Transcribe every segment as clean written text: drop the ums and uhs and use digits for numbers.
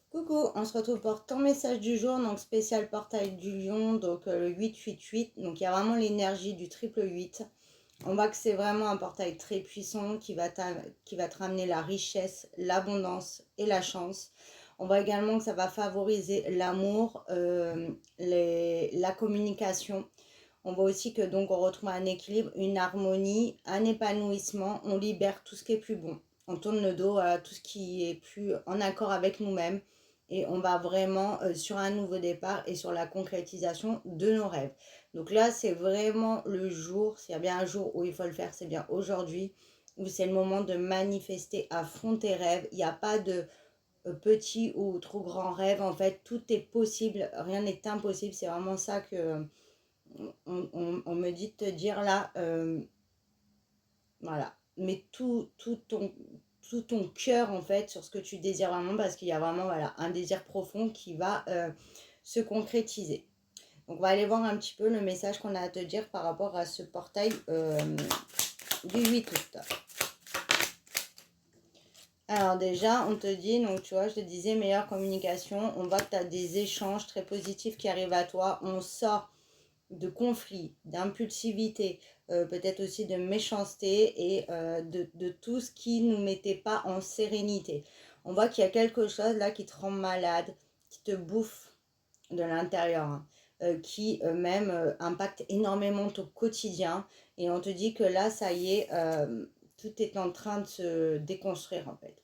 Coucou, on se retrouve pour ton message du jour, donc spécial portail du lion, donc le 888. Donc il y a vraiment l'énergie du triple 8. On voit que c'est vraiment un portail très puissant qui va te ramener la richesse, l'abondance et la chance. On voit également que ça va favoriser l'amour, la communication. On voit aussi que donc on retrouve un équilibre, une harmonie, un épanouissement. On libère tout ce qui est plus bon. On tourne le dos à tout ce qui est plus en accord avec nous-mêmes. Et on va vraiment sur un nouveau départ et sur la concrétisation de nos rêves. Donc là, c'est vraiment le jour, s'il y a bien un jour où il faut le faire, c'est bien aujourd'hui, où c'est le moment de manifester à fond tes rêves. Il n'y a pas de petit ou trop grand rêve, en fait, tout est possible, rien n'est impossible. C'est vraiment ça que on me dit de te dire là, voilà. Mais tout ton cœur en fait sur ce que tu désires vraiment parce qu'il y a vraiment voilà, un désir profond qui va se concrétiser. Donc on va aller voir un petit peu le message qu'on a à te dire par rapport à ce portail du 8 août. Alors déjà, on te dit, donc tu vois, je te disais, meilleure communication. On voit que tu as des échanges très positifs qui arrivent à toi. On sort de conflits, d'impulsivité, peut-être aussi de méchanceté et de tout ce qui ne nous mettait pas en sérénité. On voit qu'il y a quelque chose là qui te rend malade, qui te bouffe de l'intérieur, hein, qui même impacte énormément ton quotidien. Et on te dit que là, ça y est, tout est en train de se déconstruire en fait.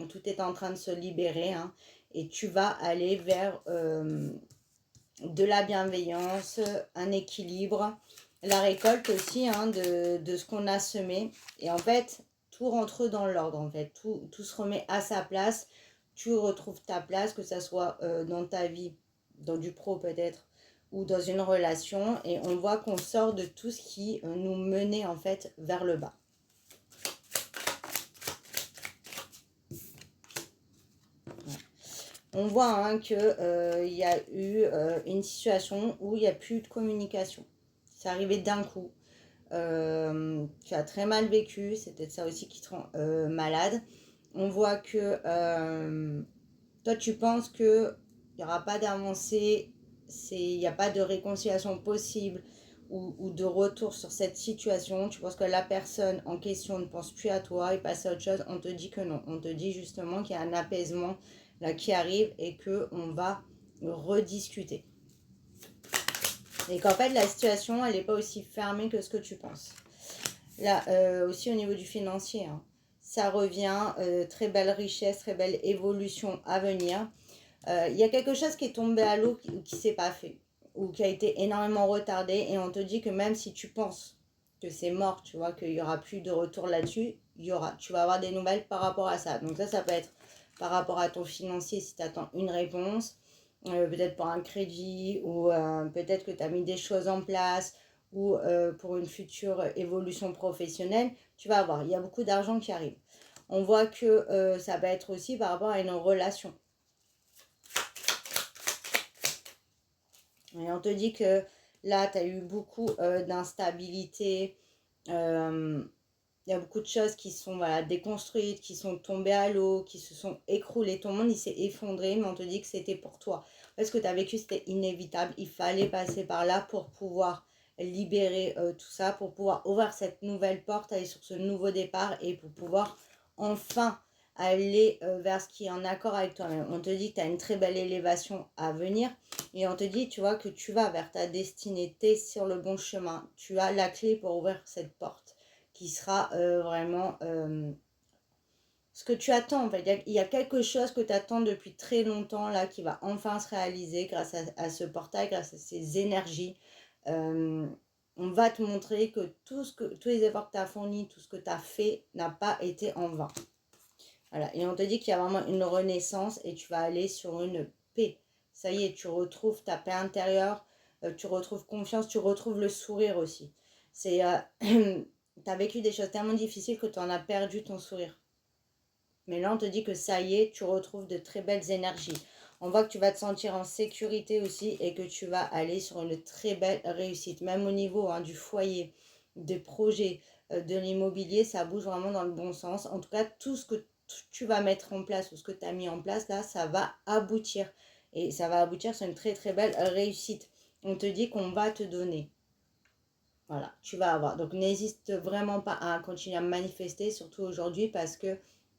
Tout est en train de se libérer, hein, et tu vas aller vers de la bienveillance, un équilibre, la récolte aussi, hein, de ce qu'on a semé. Et en fait, tout rentre dans l'ordre, en fait. Tout se remet à sa place. Tu retrouves ta place, que ça soit dans ta vie, dans du pro peut-être, ou dans une relation. Et on voit qu'on sort de tout ce qui nous menait en fait vers le bas. On voit hein, qu'il y a eu une situation où il n'y a plus de communication. C'est arrivé d'un coup. Tu as très mal vécu, c'est peut-être ça aussi qui te rend malade. On voit que toi tu penses qu'il n'y aura pas d'avancée, il n'y a pas de réconciliation possible ou de retour sur cette situation. Tu penses que la personne en question ne pense plus à toi et passe à autre chose. On te dit que non, on te dit justement qu'il y a un apaisement là qui arrive et qu'on va rediscuter. Et qu'en fait, la situation, elle n'est pas aussi fermée que ce que tu penses. Là, aussi au niveau du financier, hein, ça revient, très belle richesse, très belle évolution à venir. Il y a quelque chose qui est tombé à l'eau qui ne s'est pas fait, ou qui a été énormément retardé, et on te dit que même si tu penses que c'est mort, tu vois, qu'il n'y aura plus de retour là-dessus, tu vas avoir des nouvelles par rapport à ça. Donc ça peut être par rapport à ton financier si tu attends une réponse, peut-être pour un crédit, ou peut-être que tu as mis des choses en place, ou pour une future évolution professionnelle, tu vas avoir. Il y a beaucoup d'argent qui arrive. On voit que ça va être aussi par rapport à une relation. Et on te dit que là, tu as eu beaucoup d'instabilité. Il y a beaucoup de choses qui sont voilà, déconstruites, qui sont tombées à l'eau, qui se sont écroulées. Ton monde, il s'est effondré, mais on te dit que c'était pour toi. Parce que tu as vécu, c'était inévitable. Il fallait passer par là pour pouvoir libérer tout ça, pour pouvoir ouvrir cette nouvelle porte, aller sur ce nouveau départ et pour pouvoir enfin aller vers ce qui est en accord avec toi-même. On te dit que tu as une très belle élévation à venir et on te dit, tu vois, que tu vas vers ta destinée, tu es sur le bon chemin. Tu as la clé pour ouvrir cette porte qui sera vraiment ce que tu attends. En fait, il y a quelque chose que tu attends depuis très longtemps là qui va enfin se réaliser grâce à ce portail, grâce à ces énergies. On va te montrer que tous les efforts que tu as fournis, tout ce que tu as fait n'a pas été en vain. Voilà. Et on te dit qu'il y a vraiment une renaissance et tu vas aller sur une paix. Ça y est, tu retrouves ta paix intérieure, tu retrouves confiance, tu retrouves le sourire aussi. C'est tu as vécu des choses tellement difficiles que tu en as perdu ton sourire. Mais là, on te dit que ça y est, tu retrouves de très belles énergies. On voit que tu vas te sentir en sécurité aussi et que tu vas aller sur une très belle réussite. Même au niveau hein, du foyer, des projets, de l'immobilier, ça bouge vraiment dans le bon sens. En tout cas, tout tu vas mettre en place ou ce que tu as mis en place, là, ça va aboutir. Et ça va aboutir sur une très très belle réussite. On te dit qu'on va te donner. Voilà, tu vas avoir. Donc, n'hésite vraiment pas à continuer à manifester, surtout aujourd'hui, parce que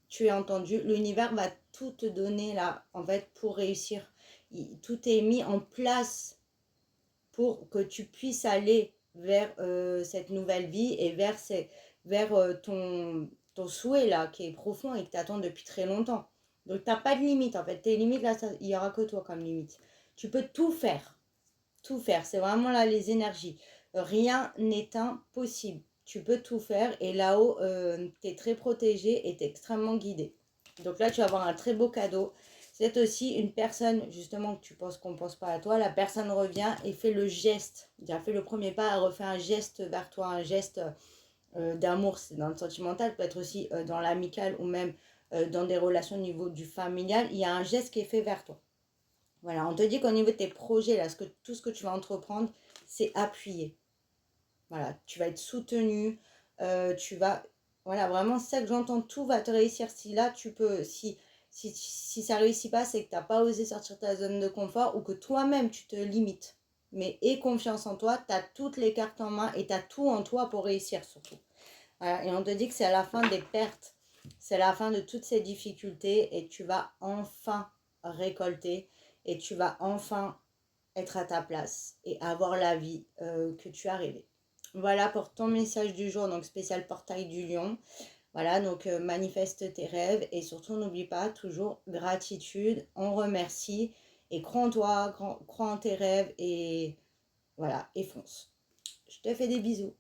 tu es entendu. L'univers va tout te donner là, en fait, pour réussir. Tout est mis en place pour que tu puisses aller vers cette nouvelle vie et vers ton souhait là, qui est profond et que tu attends depuis très longtemps. Donc, tu n'as pas de limite, en fait. Tes limites, là, il n'y aura que toi comme limite. Tu peux tout faire. Tout faire. C'est vraiment là les énergies. Rien n'est impossible. Tu peux tout faire et là-haut, tu es très protégé et tu es extrêmement guidé. Donc là, tu vas avoir un très beau cadeau. C'est aussi une personne, justement, que tu penses qu'on ne pense pas à toi. La personne revient et fait le geste. Il a fait le premier pas, elle refait un geste vers toi, un geste d'amour. C'est dans le sentimental, peut être aussi dans l'amical ou même dans des relations au niveau du familial. Il y a un geste qui est fait vers toi. Voilà, on te dit qu'au niveau de tes projets, là, tout ce que tu vas entreprendre, c'est appuyé. Voilà, tu vas être soutenu, tu vas... Voilà, vraiment, c'est ça que j'entends, tout va te réussir. Si là, tu peux, si ça ne réussit pas, c'est que tu n'as pas osé sortir de ta zone de confort ou que toi-même, tu te limites. Mais aie confiance en toi, tu as toutes les cartes en main et tu as tout en toi pour réussir surtout. Voilà, et on te dit que c'est à la fin des pertes, c'est à la fin de toutes ces difficultés et tu vas enfin récolter et tu vas enfin être à ta place et avoir la vie que tu as rêvé. Voilà pour ton message du jour, donc spécial portail du lion. Voilà, donc manifeste tes rêves et surtout n'oublie pas, toujours gratitude, on remercie et crois en toi, crois en tes rêves et voilà, et fonce. Je te fais des bisous.